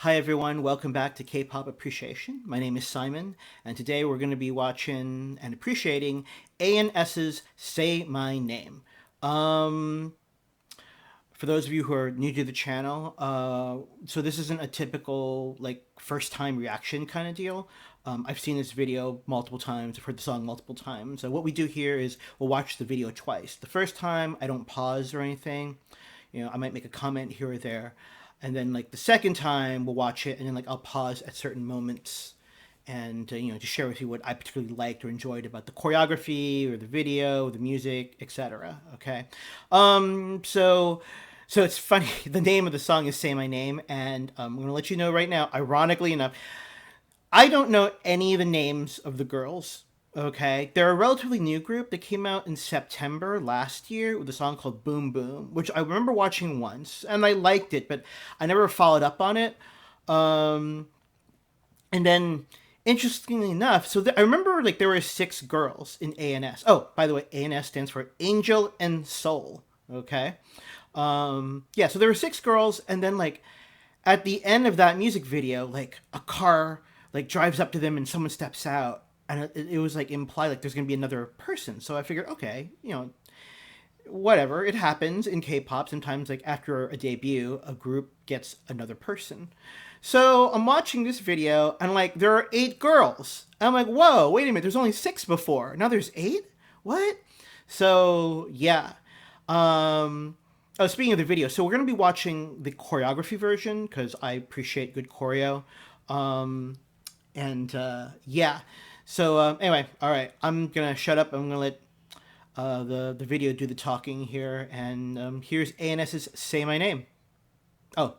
Hi everyone, welcome back to K-Pop Appreciation. My name is Simon, and today we're going to be watching and appreciating ANS's Say My Name. For those of you who are new to the channel, so this isn't a typical like first time reaction kind of deal. I've seen this video multiple times, I've heard the song multiple times. So what we do here is we'll watch the video twice. The first time I don't pause or anything. I might make a comment here or there. And then like the second time we'll watch it and then like I'll pause at certain moments and to share with you what I particularly liked or enjoyed about the choreography or the video, the music, etc. Okay. So it's funny. The name of the song is Say My Name, and I'm going to let you know right now, ironically enough, I don't know any of the names of the girls. Okay, they're a relatively new group that came out in September last year with a song called Boom Boom, which I remember watching once, and I liked it, but I never followed up on it. And then, interestingly enough, I remember like there were 6 girls in ANS. Oh, by the way, ANS stands for Angel and Soul. Okay, yeah, so there were 6 girls, and then like at the end of that music video, like a car like drives up to them and someone steps out, and it was like implied like there's gonna be another person. So I figured, okay, whatever, it happens in K-pop. Sometimes like after a debut, a group gets another person. So I'm watching this video and like there are 8 girls. I'm like, whoa, wait a minute, there's only 6 before. Now there's 8? What? So yeah. Oh, speaking of the video, so we're going to be watching the choreography version because I appreciate good choreo. Yeah. So anyway, all right, I'm going to shut up. I'm going to let the video do the talking here. And here's ANS's Say My Name. Oh,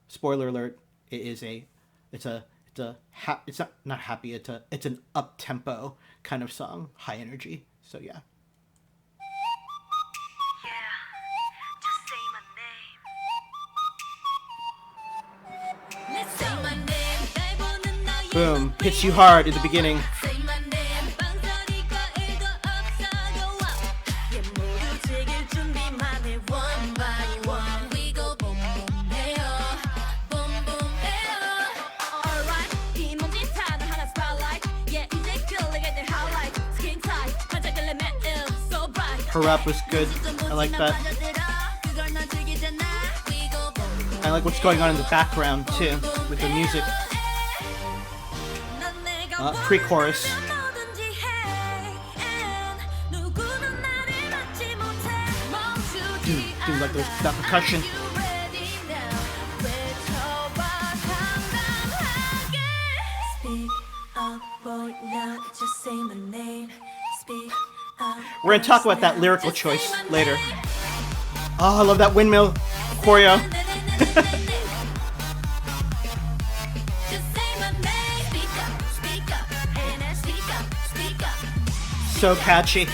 spoiler alert. It's not happy. It's an up-tempo kind of song, high energy. So yeah. Boom, hits you hard at the beginning. Her rap was good. I like that. I like what's going on in the background too with the music. Pre-chorus. Dude, like that percussion. We're gonna talk about that lyrical choice later. Oh, I love that windmill choreo. So catchy.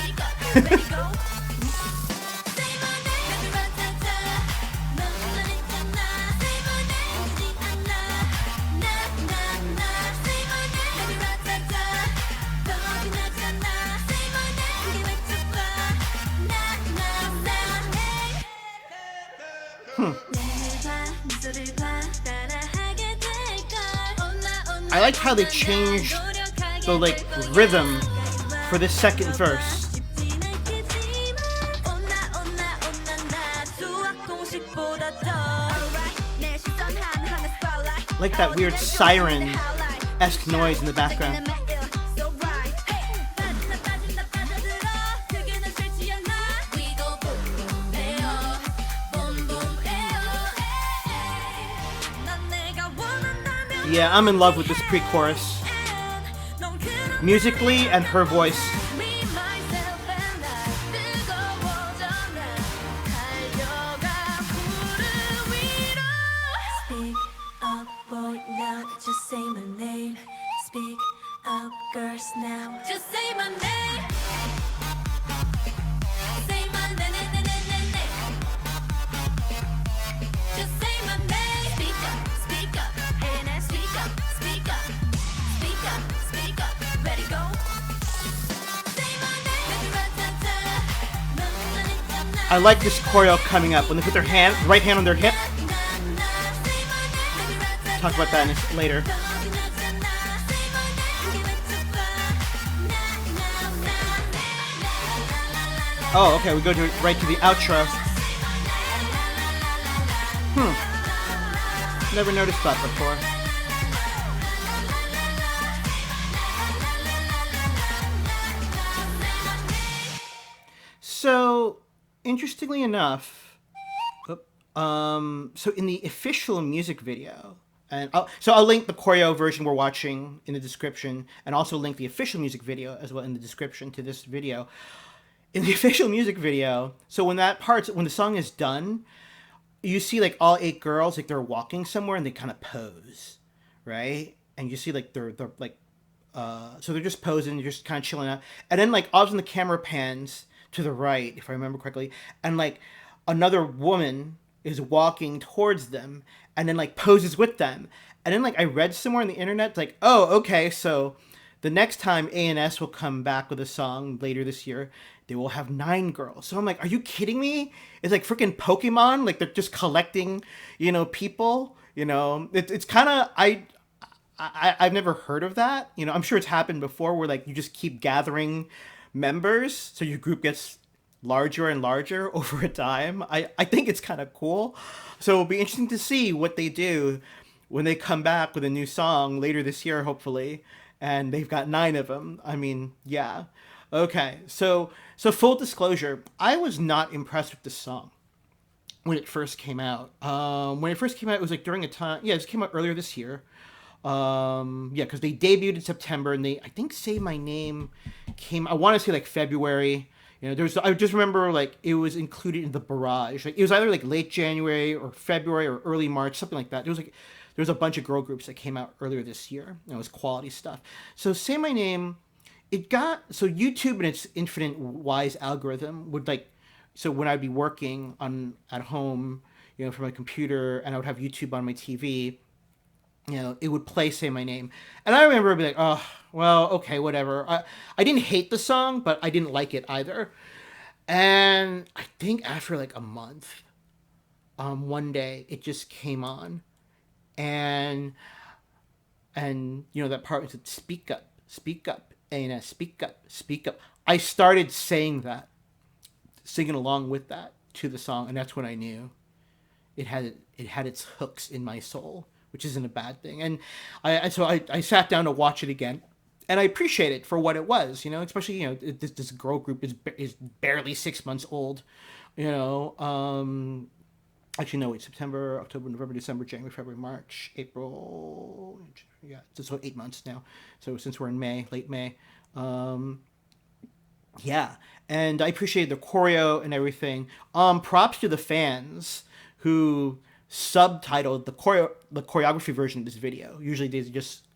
I like how they changed the like rhythm for this second verse. Like that weird siren-esque noise in the background. Yeah, I'm in love with this pre-chorus. Musically and her voice. Speak up, boy, now just say my name. Speak up, girls, now just say my name. Say my name. Just say my name. Speak up, and I speak up. Ready, go. I like this choreo coming up when they put their right hand on their hip. talk about that later. Oh, okay, we go right to the outro. Never noticed that before. So, interestingly enough, so in the official music video, and I'll link the choreo version we're watching in the description, and also link the official music video as well in the description to this video. In the official music video, so when the song is done, you see like all 8 girls, like they're walking somewhere and they kind of pose, right? And you see like they're like, so they're just posing, they're just kind of chilling out, and then like all of a sudden the camera pans to the right, if I remember correctly, and like another woman is walking towards them, and then like poses with them, and then like I read somewhere on the internet like, oh, okay, so the next time ANS will come back with a song later this year, they will have 9 girls. So I'm like, are you kidding me? It's like freaking Pokemon. Like they're just collecting, people. It's kind of I've never heard of that. I'm sure it's happened before where like you just keep gathering members, so your group gets larger and larger over a time. I think it's kind of cool. So it'll be interesting to see what they do when they come back with a new song later this year, hopefully. And they've got 9 of them. I mean, yeah. Okay, so full disclosure, I was not impressed with this song when it first came out. It was like during a time. Yeah, this came out earlier this year. Yeah, because they debuted in September, and I think "Say My Name" came. I want to say like February. I just remember like it was included in the barrage. Like it was either like late January or February or early March, something like that. There was a bunch of girl groups that came out earlier this year. It was quality stuff. So "Say My Name," YouTube and its infinite wise algorithm would like, so when I'd be working at home, from my computer, and I would have YouTube on my TV, it would play "Say My Name," and I remember I'd be like, oh, well, okay, whatever. I didn't hate the song, but I didn't like it either. And I think after like a month, one day it just came on, and that part was speak up, ANS, speak up, speak up. I started saying that, singing along with that to the song, and that's when I knew it had its hooks in my soul, which isn't a bad thing. And I sat down to watch it again, and I appreciate it for what it was. Especially this girl group is barely 6 months old. Actually, no, wait, September, October, November, December, January, February, March, April. Yeah, so 8 months now. So since we're in May, late May. Yeah, and I appreciated the choreo and everything. Props to the fans who subtitled the choreography version of this video. Usually they just,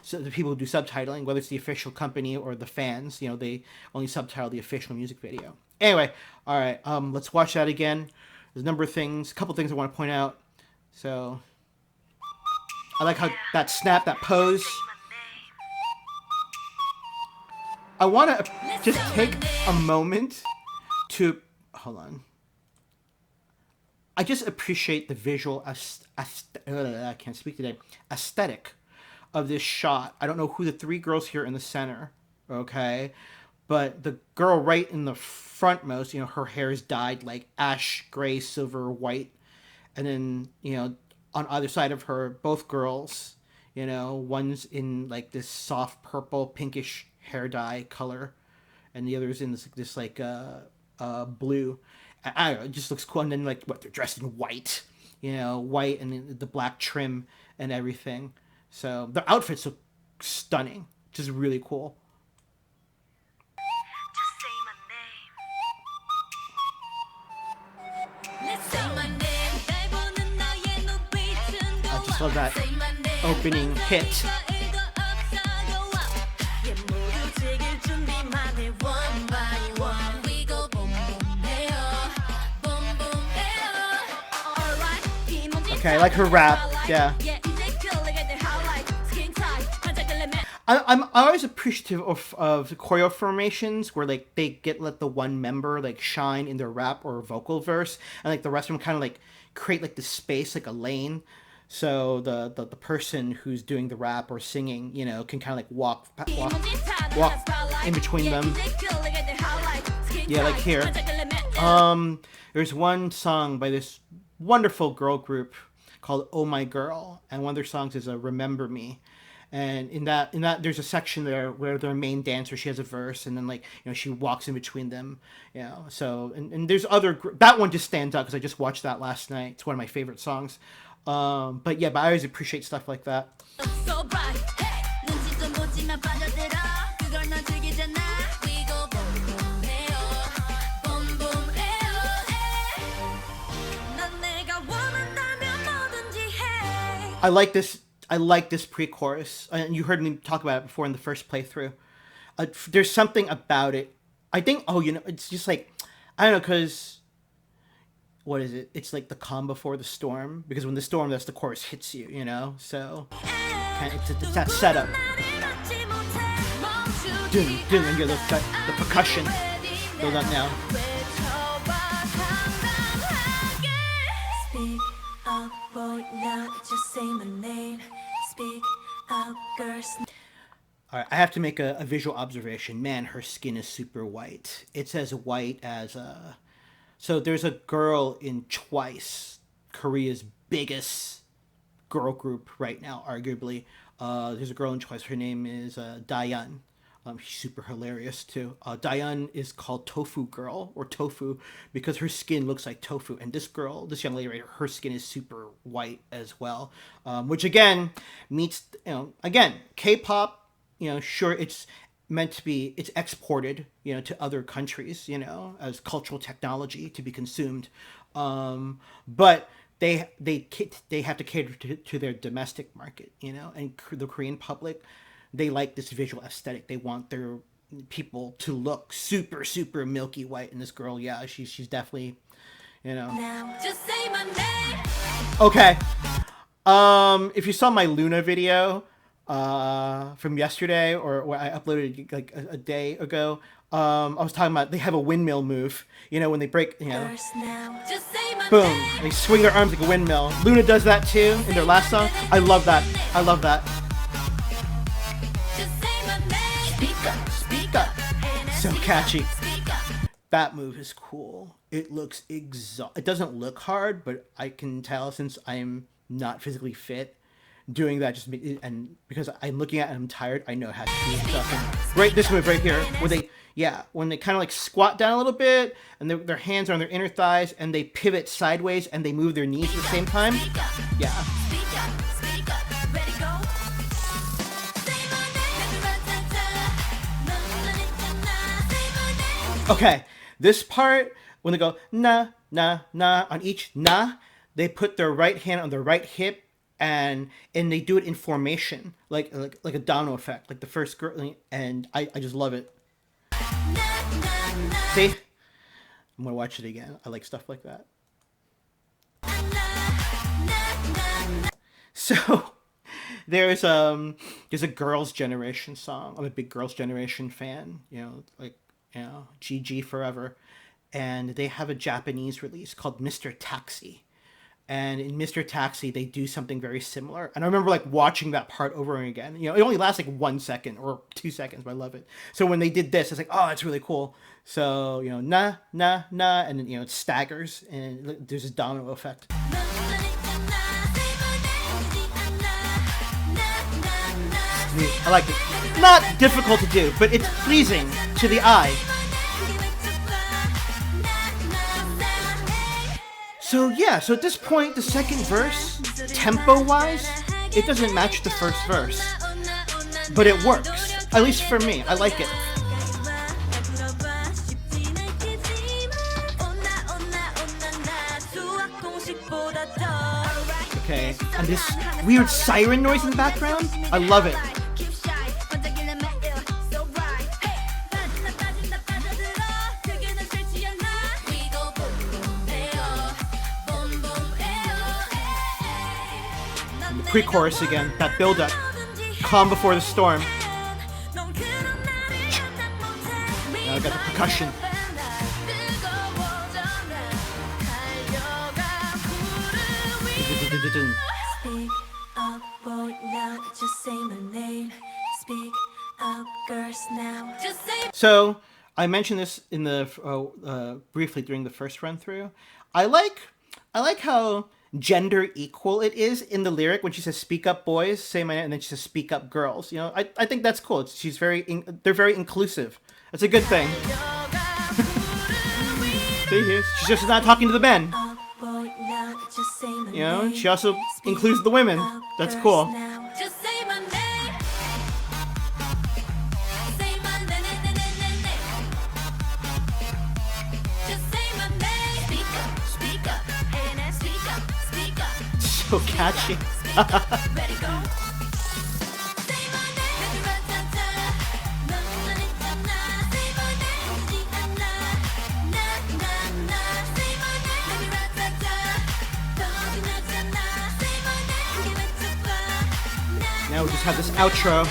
so the people who do subtitling, whether it's the official company or the fans, they only subtitle the official music video. Anyway, all right, let's watch that again. There's a couple things I want to point out. So, I like how that snap, that pose. I want to just take a moment to, hold on. I just appreciate the visual, I can't speak today, aesthetic of this shot. I don't know who the 3 girls here in the center, okay? But the girl right in the frontmost, her hair is dyed like ash, gray, silver, white. And then, on either side of her, both girls, one's in like this soft purple, pinkish hair dye color. And the other's in this like blue. I don't know, it just looks cool. And then like they're dressed in white, white and the black trim and everything. So their outfits look stunning, which is really cool. I just love that opening hit. Okay, I like her rap. Yeah. I'm always appreciative of the choreo formations where like they let the one member like shine in their rap or vocal verse, and like the rest of them kind of like create like the space, like a lane, So the person who's doing the rap or singing, can kind of like walk in between them. Yeah, like here. There's one song by this wonderful girl group called Oh My Girl, and one of their songs is Remember Me. And in that there's a section there where their main dancer, she has a verse, and then like she walks in between them. So and there's that one just stands out because I just watched that last night. It's one of my favorite songs. But I always appreciate stuff like that. I like this pre-chorus, and you heard me talk about it before in the first playthrough. There's something about it. I think, it's just like, I don't know, because, what is it? It's like the calm before the storm, because when the storm, that's the chorus hits you, So, it's that setup. And you get the percussion build up now. Speak up, boy, now just say my name. Speak up, girls. All right, I have to make a visual observation. Man, her skin is super white. It's as white as So there's a girl in Twice, Korea's biggest girl group right now, arguably. There's a girl in Twice. Her name is Dayan. She's super hilarious too. Dayan is called Tofu Girl or Tofu because her skin looks like tofu. And this young lady right here, her skin is super white as well. Which again meets, again, K-pop, sure it's meant to be, it's exported, to other countries, as cultural technology to be consumed. But they have to cater to their domestic market, and the Korean public, they like this visual aesthetic. They want their people to look super, super milky white. And this girl, yeah, she's definitely, Now, just say my name. Okay. If you saw my Luna video from yesterday, or what I uploaded like a day ago, I was talking about they have a windmill move. When they break, Now, just say my boom, name. they swing their arms like a windmill. Luna does that too in their last song. I love that. Just say my name. Speak up. So catchy. That move is cool. It looks It doesn't look hard, but I can tell since I'm not physically fit, doing that and because I'm looking at it and I'm tired, I know how to do stuff. Right, this move right here, when they kind of like squat down a little bit, and their hands are on their inner thighs, and they pivot sideways, and they move their knees at the same time. Yeah. Okay, this part, when they go na na na on each na, they put their right hand on their right hip, and they do it in formation, like a domino effect, like the first girl, and I just love it. See, I'm gonna watch it again. I like stuff like that. So there's a Girls' Generation song. I'm a big Girls' Generation fan. GG forever, and they have a Japanese release called Mr. Taxi. And in Mr. Taxi, they do something very similar. And I remember like watching that part over and again. It only lasts like 1 second or 2 seconds, but I love it. So when they did this, it's like, oh, it's really cool. So, na, na, na, and then, it staggers, and there's a domino effect. I like it. Not difficult to do, but it's pleasing to the eye. So at this point, the second verse, tempo-wise, it doesn't match the first verse. But it works. At least for me. I like it. Okay, and this weird siren noise in the background, I love it. Pre-chorus again, that build-up, calm before the storm. Now I got the percussion. So I mentioned this in the briefly during the first run through. I like I like how gender equal it is in the lyric when she says "Speak up, boys," say my name, and then she says "Speak up, girls." You know, I think that's cool. She's they're very inclusive. That's a good thing. See here, she's just not talking to the men. You know, she also includes the women. That's cool. Just say my name. Just say my name. Speak up, ANS, speak up, speak up. So catchy. Ready, go. Say my name. Say my name. Say my name. Now we just have this outro.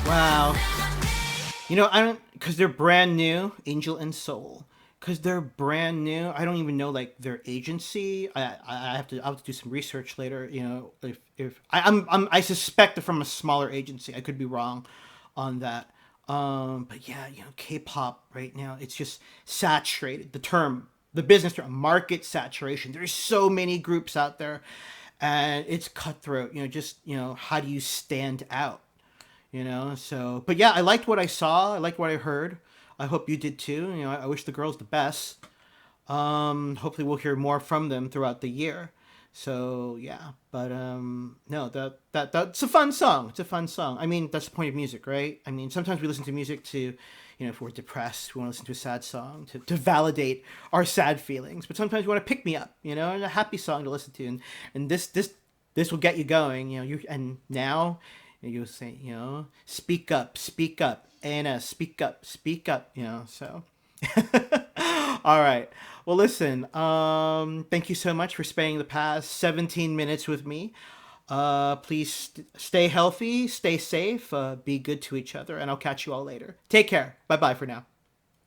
Wow. You know, I don't, because they're brand new, Angel and Soul. Because they're brand new, I don't even know like their agency. I have to do some research later. You know, if I suspect they're from a smaller agency. I could be wrong on that. But yeah, you know, K-pop right now, it's just saturated. The business term, market saturation. There's so many groups out there, and it's cutthroat. You know, just how do you stand out? So but yeah, I liked what I saw. I liked what I heard. I hope you did too. I wish the girls the best. Hopefully we'll hear more from them throughout the year. So yeah, but no, that's a fun song. It's a fun song. I mean, that's the point of music, right? I mean, sometimes we listen to music to, if we're depressed, we want to listen to a sad song to validate our sad feelings. But sometimes we want to pick me up, and a happy song to listen to, and this will get you going. And now you'll say, speak up, Anna, speak up. So. All right. Well, listen. Thank you so much for spending the past 17 minutes with me. Please stay healthy, stay safe, be good to each other, and I'll catch you all later. Take care. Bye bye for now.